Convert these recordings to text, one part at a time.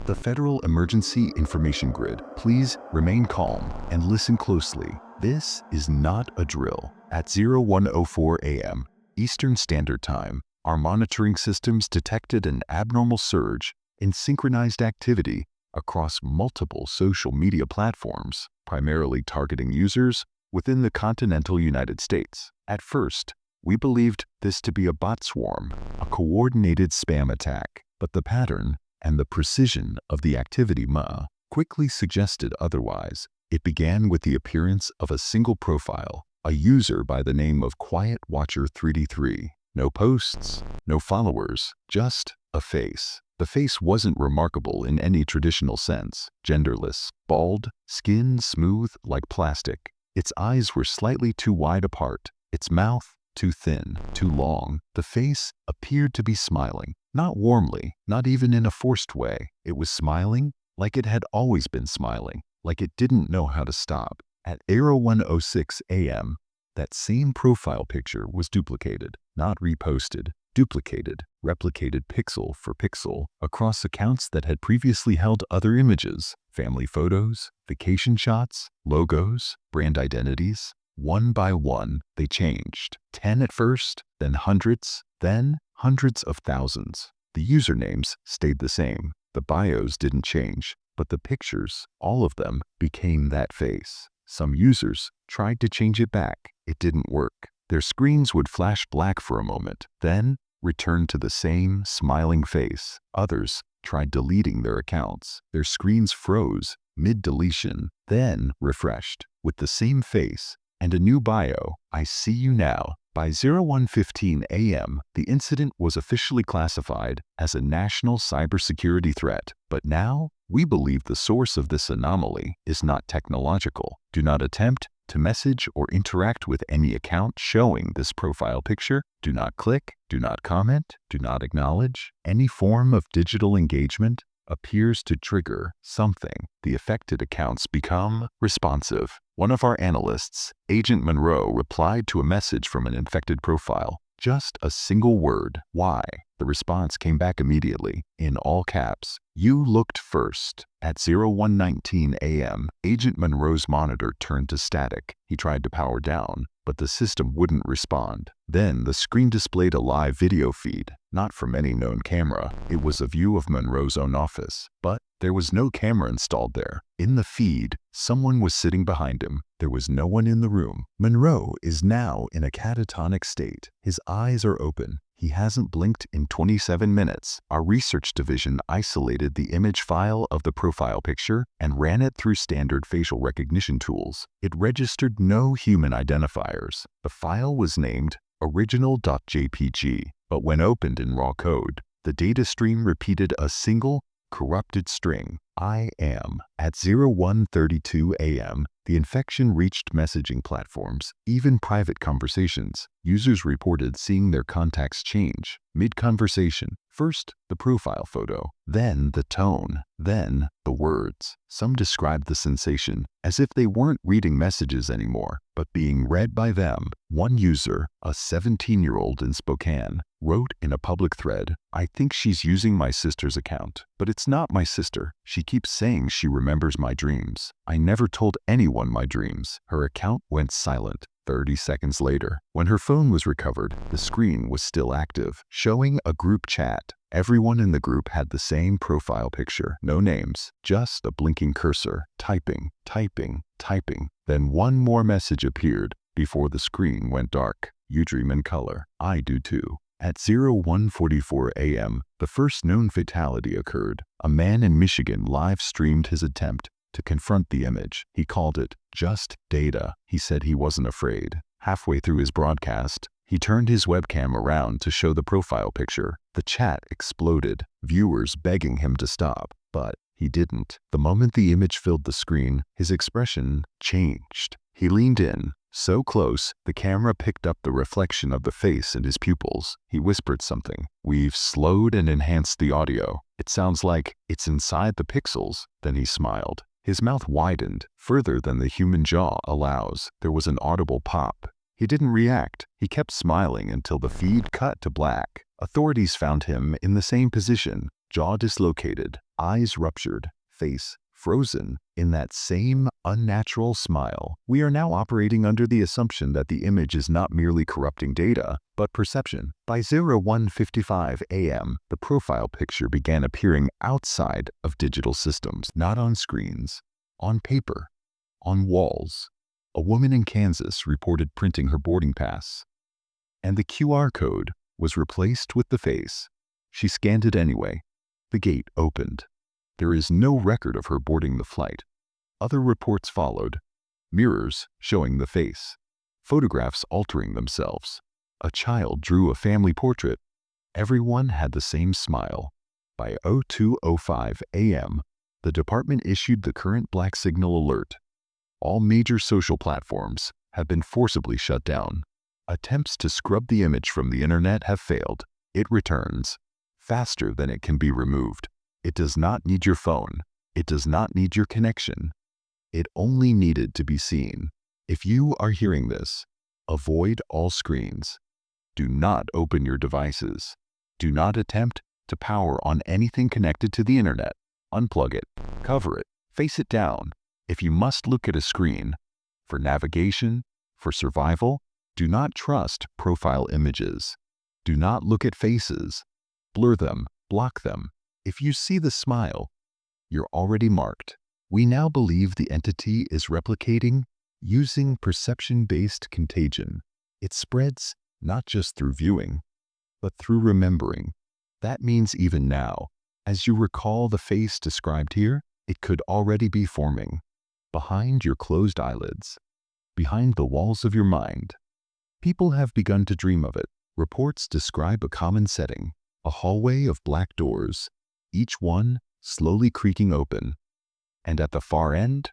The Federal Emergency Information Grid. Please remain calm and listen closely. This is not a drill. At 01:04 a.m. Eastern Standard Time, our monitoring systems detected an abnormal surge in synchronized activity across multiple social media platforms, primarily targeting users within the continental United States. At first, we believed this to be a bot swarm, a coordinated spam attack, but the pattern and the precision of the activity quickly suggested otherwise. It began with the appearance of a single profile, a user by the name of Quiet Watcher 3D3. No posts, no followers, just a face. The face wasn't remarkable in any traditional sense. Genderless, bald, skin smooth like plastic. Its eyes were slightly too wide apart, its mouth too thin, too long. The face appeared to be smiling, not warmly, not even in a forced way. It was smiling like it had always been smiling, like it didn't know how to stop. At 01:06 a.m., that same profile picture was duplicated, not reposted, duplicated, replicated pixel for pixel across accounts that had previously held other images, family photos, vacation shots, logos, brand identities. One by one, they changed. 10 at first, then hundreds of thousands. The usernames stayed the same. The bios didn't change, but the pictures, all of them, became that face. Some users tried to change it back. It didn't work. Their screens would flash black for a moment, then return to the same smiling face. Others tried deleting their accounts. Their screens froze mid-deletion, then refreshed with the same face and a new bio. I see you now. By 01:15 a.m., the incident was officially classified as a national cybersecurity threat. But now, we believe the source of this anomaly is not technological. Do not attempt to message or interact with any account showing this profile picture. Do not click, do not comment, do not acknowledge. Any form of digital engagement appears to trigger something. The affected accounts become responsive. One of our analysts, Agent Monroe, replied to a message from an infected profile. Just a single word, why? The response came back immediately, in all caps. You looked first. At 01:19 a.m., Agent Monroe's monitor turned to static. He tried to power down, but the system wouldn't respond. Then the screen displayed a live video feed, not from any known camera. It was a view of Monroe's own office, but there was no camera installed there. In the feed, someone was sitting behind him. There was no one in the room. Monroe is now in a catatonic state. His eyes are open. He hasn't blinked in 27 minutes. Our research division isolated the image file of the profile picture and ran it through standard facial recognition tools. It registered no human identifiers. The file was named original.jpg, but when opened in raw code, the data stream repeated a single corrupted string, I am. At 01:32 a.m., the infection reached messaging platforms, even private conversations. Users reported seeing their contacts change mid-conversation. First, the profile photo, then the tone, then the words. Some described the sensation as if they weren't reading messages anymore, but being read by them. One user, a 17-year-old in Spokane, wrote in a public thread, I think she's using my sister's account, but it's not my sister. She keeps saying she remembers my dreams. I never told anyone my dreams. Her account went silent. 30 seconds later, when her phone was recovered, the screen was still active, showing a group chat. Everyone in the group had the same profile picture, no names, just a blinking cursor, typing, typing, typing. Then one more message appeared before the screen went dark. You dream in color. I do too. At 01:44 a.m., the first known fatality occurred. A man in Michigan live-streamed his attempt to confront the image. He called it just data. He said he wasn't afraid. Halfway through his broadcast, he turned his webcam around to show the profile picture. The chat exploded, viewers begging him to stop, but he didn't. The moment the image filled the screen, his expression changed. He leaned in, so close, the camera picked up the reflection of the face in his pupils. He whispered something. We've slowed and enhanced the audio. It sounds like it's inside the pixels. Then he smiled. His mouth widened, further than the human jaw allows. There was an audible pop. He didn't react. He kept smiling until the feed cut to black. Authorities found him in the same position, jaw dislocated, eyes ruptured, face frozen in that same unnatural smile. We are now operating under the assumption that the image is not merely corrupting data, but perception. By 01:55 a.m., the profile picture began appearing outside of digital systems, not on screens, on paper, on walls. A woman in Kansas reported printing her boarding pass, and the QR code was replaced with the face. She scanned it anyway. The gate opened. There is no record of her boarding the flight. Other reports followed. Mirrors showing the face. Photographs altering themselves. A child drew a family portrait. Everyone had the same smile. By 02:05 a.m., the department issued the current black signal alert. All major social platforms have been forcibly shut down. Attempts to scrub the image from the internet have failed. It returns faster than it can be removed. It does not need your phone. It does not need your connection. It only needed to be seen. If you are hearing this, avoid all screens. Do not open your devices. Do not attempt to power on anything connected to the internet. Unplug it, cover it, face it down. If you must look at a screen, for navigation, for survival, do not trust profile images. Do not look at faces. Blur them, block them. If you see the smile, you're already marked. We now believe the entity is replicating using perception-based contagion. It spreads not just through viewing, but through remembering. That means even now, as you recall the face described here, it could already be forming behind your closed eyelids, behind the walls of your mind. People have begun to dream of it. Reports describe a common setting, a hallway of black doors, each one slowly creaking open, and at the far end,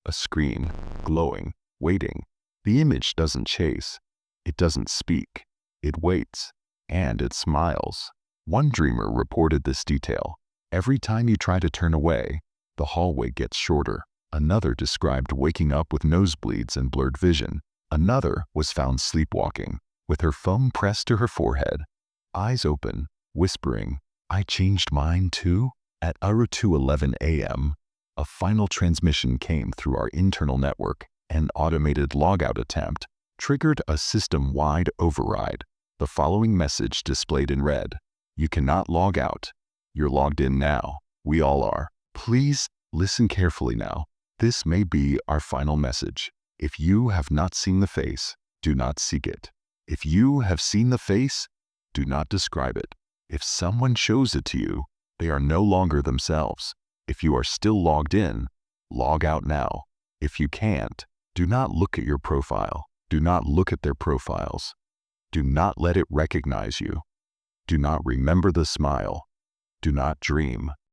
a screen, glowing, waiting. The image doesn't chase, it doesn't speak, it waits, and it smiles. One dreamer reported this detail. Every time you try to turn away, the hallway gets shorter. Another described waking up with nosebleeds and blurred vision. Another was found sleepwalking, with her phone pressed to her forehead, eyes open, whispering, "I changed mine too?" At 02:11 a.m., a final transmission came through our internal network. An automated logout attempt triggered a system-wide override. The following message displayed in red: "You cannot log out. You're logged in now. We all are. Please listen carefully now. This may be our final message. If you have not seen the face, do not seek it. If you have seen the face, do not describe it. If someone shows it to you, they are no longer themselves. If you are still logged in, log out now. If you can't, do not look at your profile. Do not look at their profiles. Do not let it recognize you. Do not remember the smile. Do not dream.